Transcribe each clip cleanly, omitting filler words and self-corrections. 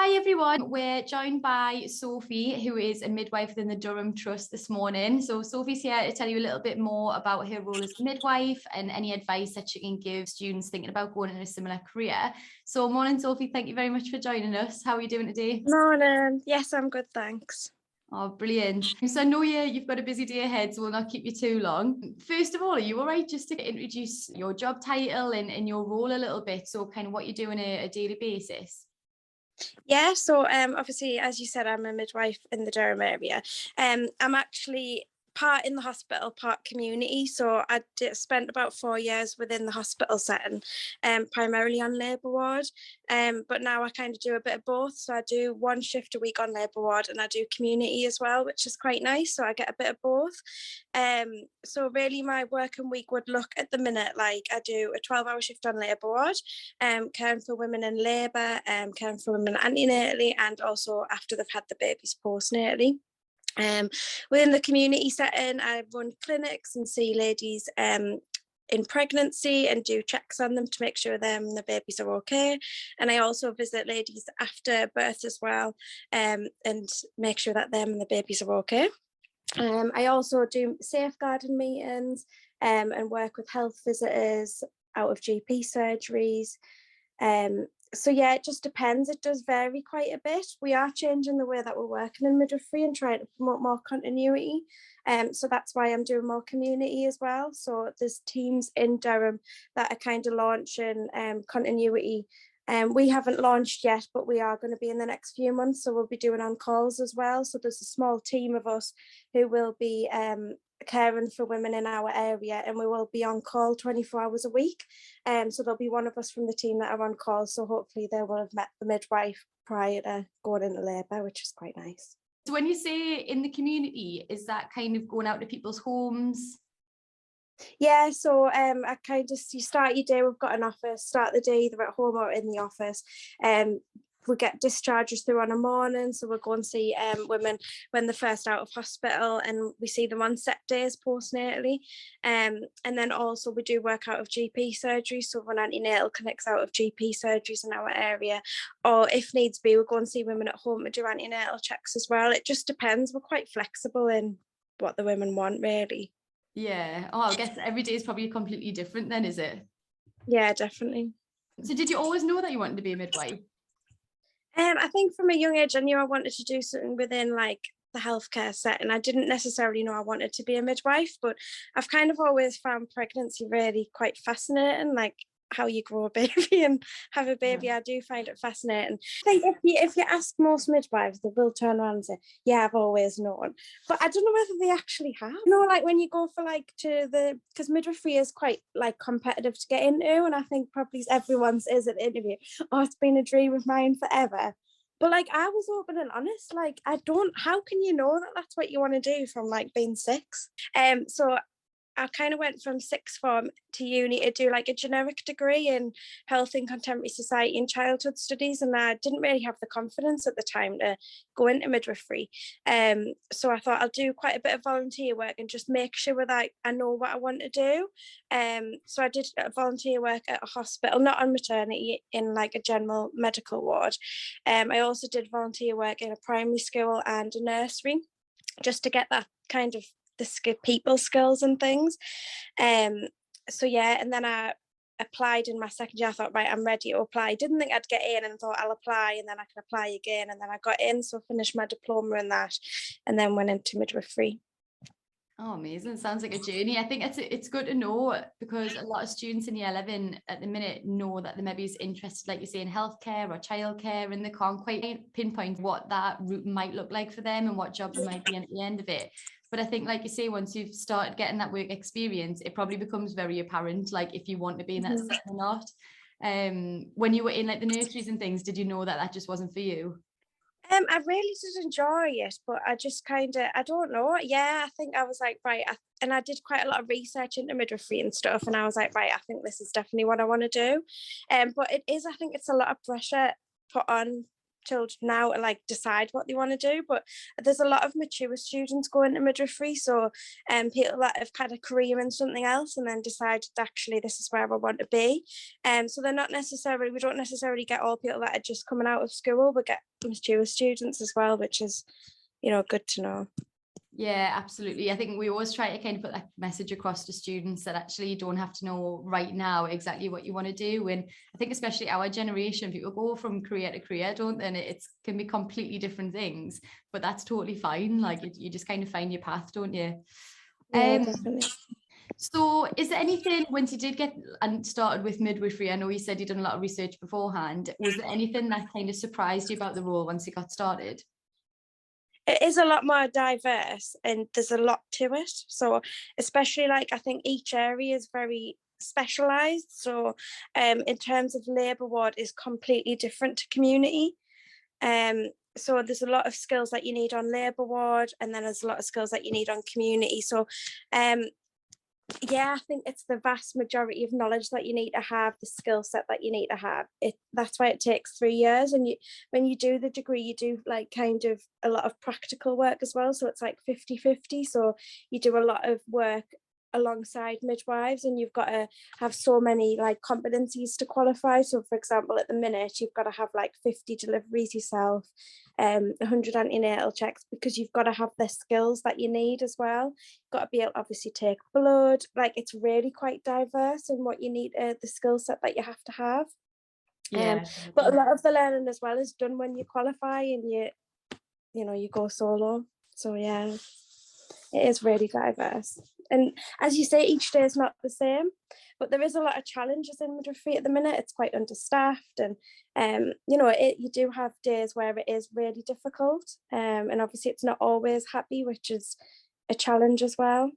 Hi everyone, we're joined by Sophie, who is a midwife within the Durham Trust this morning. So Sophie's here to tell you a little bit more about her role as a midwife and any advice that she can give students thinking about going in a similar career. So morning Sophie, thank you very much for joining us. How are you doing today? Morning. Yes, I'm good, thanks. Oh, brilliant. So I know you've got a busy day ahead, so we'll not keep you too long. First of all, are you all right just to introduce your job title and your role a little bit? So kind of what you do on a daily basis? Yeah, so obviously, as you said, I'm a midwife in the Durham area. I'm actually part in the hospital, part community. So I spent about 4 years within the hospital setting, primarily on labour ward. But now I kind of do a bit of both. So I do one shift a week on labour ward and I do community as well, which is quite nice. So I get a bit of both. So really my working week would look at the minute like I do a 12-hour shift on labour ward, caring for women in labour, caring for women antenatally and also after they've had the babies postnatally. Within the community setting, I run clinics and see ladies in pregnancy and do checks on them to make sure them and the babies are okay. And I also visit ladies after birth as well, and make sure that them and the babies are okay. I also do safeguarding meetings and work with health visitors out of GP surgeries. So yeah, it just depends. It does vary quite a bit. We are changing the way that we're working in midwifery and trying to promote more continuity. So that's why I'm doing more community as well. So there's teams in Durham that are kind of launching continuity. We haven't launched yet, but we are going to be in the next few months. So we'll be doing on calls as well. So there's a small team of us who will be caring for women in our area, and we will be on call 24 hours a week. So there'll be one of us from the team that are on call. So hopefully they will have met the midwife prior to going into labour, which is quite nice. So when you say in the community, is that kind of going out to people's homes? Yeah, so I kind of, you start your day, we've got an office, start the day either at home or in the office. We get discharges through on a morning, so we'll go and see women when they're first out of hospital, and we see them on set days postnatally. And then also we do work out of GP surgeries, so run antenatal clinics out of GP surgeries in our area, or if needs be, we'll go and see women at home to do antenatal checks as well. It just depends. We're quite flexible in what the women want, really. Yeah. Oh, I guess every day is probably completely different then, is it? Yeah, definitely. So did you always know that you wanted to be a midwife? I think from a young age, I knew I wanted to do something within like the healthcare setting. I didn't necessarily know I wanted to be a midwife, but I've kind of always found pregnancy really quite fascinating, like how you grow a baby and have a baby. I do find it fascinating. I think if you ask most midwives, they will turn around and say, yeah, I've always known. But I don't know whether they actually have. You know, like when you go for like because midwifery is quite like competitive to get into, and I think probably everyone's is at the interview. Oh, it's been a dream of mine forever. But like I was open and honest, like how can you know that that's what you want to do from like being 6? So I kind of went from sixth form to uni to do like a generic degree in health and contemporary society and childhood studies, and I didn't really have the confidence at the time to go into midwifery. So I thought I'll do quite a bit of volunteer work and just make sure that I know what I want to do. So I did volunteer work at a hospital, not on maternity, in like a general medical ward. I also did volunteer work in a primary school and a nursery, just to get that kind of the people skills and things. So yeah, and then I applied in my second year. I thought, right, I'm ready to apply. Didn't think I'd get in, and thought I'll apply and then I can apply again, and then I got in, so I finished my diploma in that and then went into midwifery. Oh, amazing. Sounds like a journey. I think it's good to know, because a lot of students in year 11 at the minute know that they maybe is interested, like you say, in healthcare or childcare, and they can't quite pinpoint what that route might look like for them and what job they might be in at the end of it. But I think, like you say, once you've started getting that work experience, it probably becomes very apparent, like if you want to be in that setting or not. When you were in like the nurseries and things, did you know that just wasn't for you? I really did enjoy it, but I just kind of, I don't know. Yeah, I think I was like, right. And I did quite a lot of research into midwifery and stuff. And I was like, right, I think this is definitely what I want to do. But it is, I think it's a lot of pressure put on children now to like decide what they want to do, but there's a lot of mature students going to midwifery, so people that have had a career in something else and then decided actually this is where I want to be. So we don't necessarily get all people that are just coming out of school, we get mature students as well, which is, you know, good to know. Yeah, absolutely. I think we always try to kind of put that message across to students that actually you don't have to know right now exactly what you want to do. And I think especially our generation, people go from career to career, don't they? And it can be completely different things, but that's totally fine. Like you just kind of find your path, don't you? Yeah, definitely. So is there anything, once you did get and started with midwifery, I know you said you'd done a lot of research beforehand, was there anything that kind of surprised you about the role once you got started? It is a lot more diverse and there's a lot to it. So especially like I think each area is very specialized. So in terms of labour ward is completely different to community. So there's a lot of skills that you need on labour ward, and then there's a lot of skills that you need on community. So yeah, I think it's the vast majority of knowledge that you need to have, the skill set that you need to have. That's why it takes 3 years. And when you do the degree, you do like kind of a lot of practical work as well. So it's like 50-50. So you do a lot of work alongside midwives, and you've got to have so many like competencies to qualify. So for example, at the minute you've got to have like 50 deliveries yourself, 100 antenatal checks, because you've got to have the skills that you need as well. You've got to be able to obviously take blood. Like it's really quite diverse in what you need, the skill set that you have to have. Yeah, but a lot of the learning as well is done when you qualify and you go solo. So yeah, it is really diverse. And as you say, each day is not the same, but there is a lot of challenges in midwifery at the minute. It's quite understaffed, and you do have days where it is really difficult, and obviously it's not always happy, which is a challenge as well.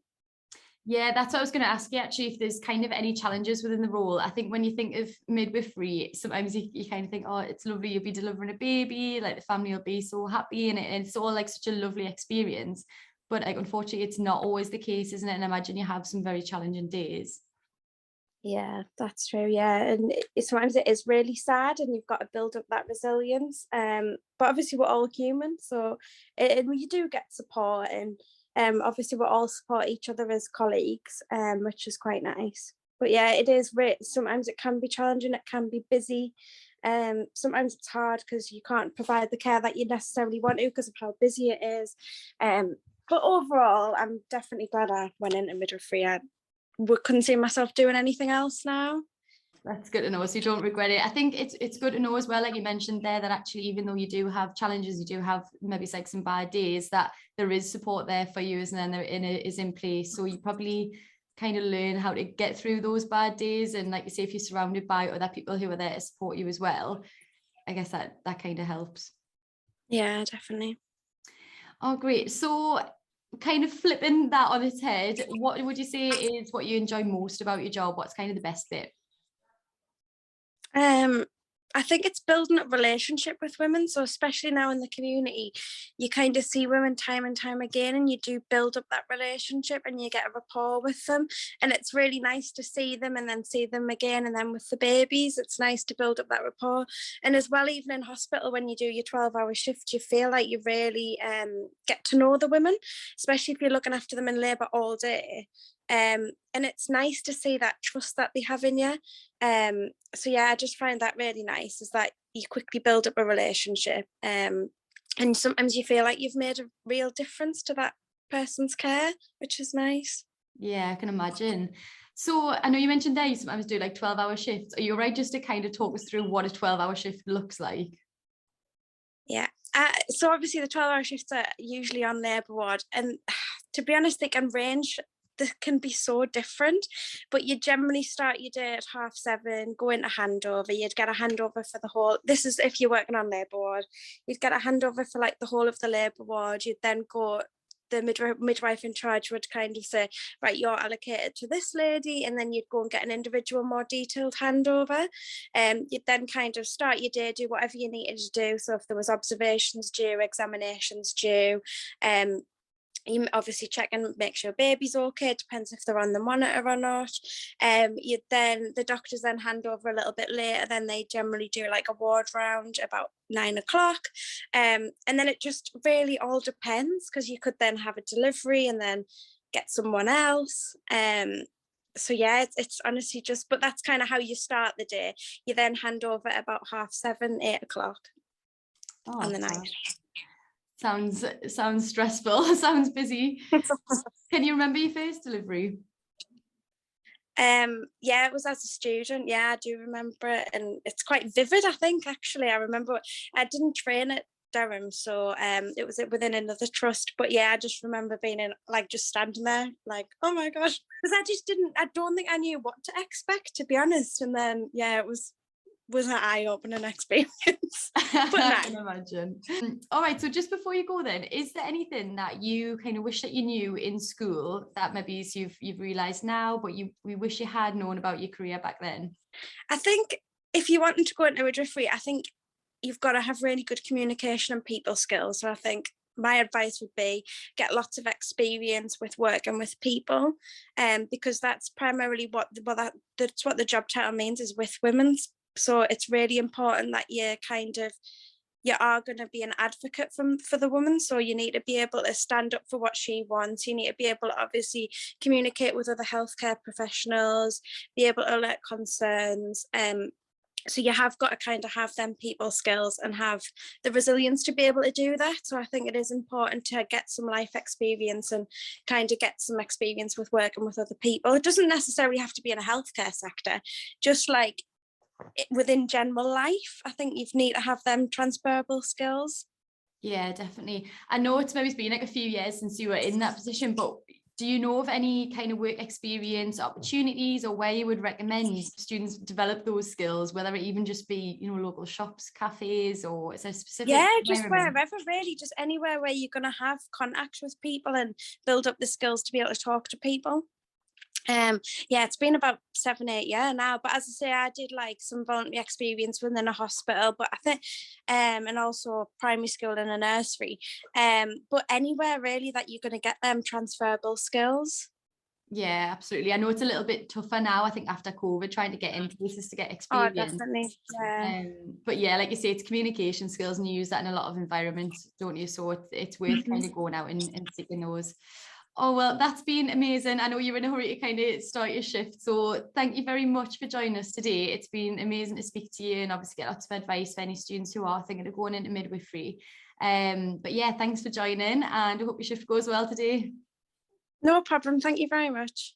Yeah, that's what I was going to ask you actually, if there's kind of any challenges within the role. I think when you think of midwifery, sometimes you kind of think, oh, it's lovely, you'll be delivering a baby, like the family will be so happy, and it's all like such a lovely experience. But like, unfortunately, it's not always the case, isn't it? And I imagine you have some very challenging days. Yeah, that's true. Yeah, and sometimes it is really sad, and you've got to build up that resilience. But obviously, we're all human, so you do get support, and obviously, we all support each other as colleagues, which is quite nice. But yeah, it is. Sometimes it can be challenging. It can be busy. Sometimes it's hard because you can't provide the care that you necessarily want to because of how busy it is. But overall, I'm definitely glad I went into midwifery. I couldn't see myself doing anything else now. That's good to know. So you don't regret it. I think it's good to know as well, like you mentioned there, that actually, even though you do have challenges, you do have maybe like some bad days, that there is support there for you, isn't there? And is in place. So you probably kind of learn how to get through those bad days. And like you say, if you're surrounded by other people who are there to support you as well, I guess that kind of helps. Yeah, definitely. Oh, great. So kind of flipping that on its head, what would you say is what you enjoy most about your job? What's kind of the best bit? I think it's building a relationship with women. So especially now in the community, you kind of see women time and time again, and you do build up that relationship and you get a rapport with them. And it's really nice to see them and then see them again. And then with the babies, it's nice to build up that rapport. And as well, even in hospital, when you do your 12-hour shift, you feel like you really get to know the women, especially if you're looking after them in labour all day. And it's nice to see that trust that they have in you. So yeah, I just find that really nice, is that you quickly build up a relationship, and sometimes you feel like you've made a real difference to that person's care, which is nice. Yeah, I can imagine. So I know you mentioned there you sometimes do like 12-hour shifts. Are you right just to kind of talk us through what a 12-hour shift looks like? Yeah. So obviously the 12-hour shifts are usually on labour ward, and to be honest, they can range. This can be so different, but you generally start your day at 7:30, go into handover. You'd get a handover for the whole, this is if you're working on labour ward, you'd get a handover for like the whole of the labour ward. You'd then go, the midwife in charge would kind of say, right, you're allocated to this lady, and then you'd go and get an individual more detailed handover. You'd then kind of start your day, do whatever you needed to do. So if there was observations due, examinations due, You obviously check and make sure baby's okay. It depends if they're on the monitor or not. The doctors then hand over a little bit later. Then they generally do like a ward round about 9 o'clock. And then it just really all depends, because you could then have a delivery and then get someone else. So yeah, it's honestly just, but that's kind of how you start the day. You then hand over at about 7:30, 8 o'clock on the night. Sounds stressful. Sounds busy. Can you remember your first delivery? Yeah, it was as a student. Yeah, I do remember it, and it's quite vivid, I think. Actually, I remember I didn't train at Durham, so it was within another trust. But yeah, I just remember being in, like, just standing there like, oh my gosh, because I don't think I knew what to expect, to be honest. And then yeah, it was an eye-opening experience. But no. I can imagine. All right, so just before you go then, is there anything that you kind of wish that you knew in school that maybe you've realised now, but we wish you had known about your career back then? I think if you wanted to go into midwifery, I think you've got to have really good communication and people skills. So I think my advice would be get lots of experience with working with people, because that's primarily that's what the job title means, is with women. So it's really important that you are going to be an advocate for the woman. So you need to be able to stand up for what she wants. You need to be able to obviously communicate with other healthcare professionals, be able to alert concerns. So you have got to kind of have them people skills and have the resilience to be able to do that. So I think it is important to get some life experience and kind of get some experience with working with other people. It doesn't necessarily have to be in a healthcare sector, just like within general life. I think you need to have them transferable skills. Yeah, definitely. I know it's maybe been like a few years since you were in that position, but do you know of any kind of work experience opportunities, or where you would recommend students develop those skills, whether it even just be, local shops, cafes, or is there a specific just wherever, really, just anywhere where you're going to have contact with people and build up the skills to be able to talk to people. It's been about 7-8 years now, but as I say, I did like some voluntary experience within a hospital, but I think and also primary school and a nursery, but anywhere really that you're going to get them transferable skills. Yeah, absolutely. I know it's a little bit tougher now, I think, after COVID, trying to get into places to get experience. Oh, definitely. Yeah. But yeah, like you say, it's communication skills, and you use that in a lot of environments, don't you? So it's worth kind of going out and seeking those. Oh, well, that's been amazing. I know you're in a hurry to kind of start your shift, so thank you very much for joining us today. It's been amazing to speak to you, and obviously get lots of advice for any students who are thinking of going into midwifery. But yeah, thanks for joining, and I hope your shift goes well today. No problem. Thank you very much.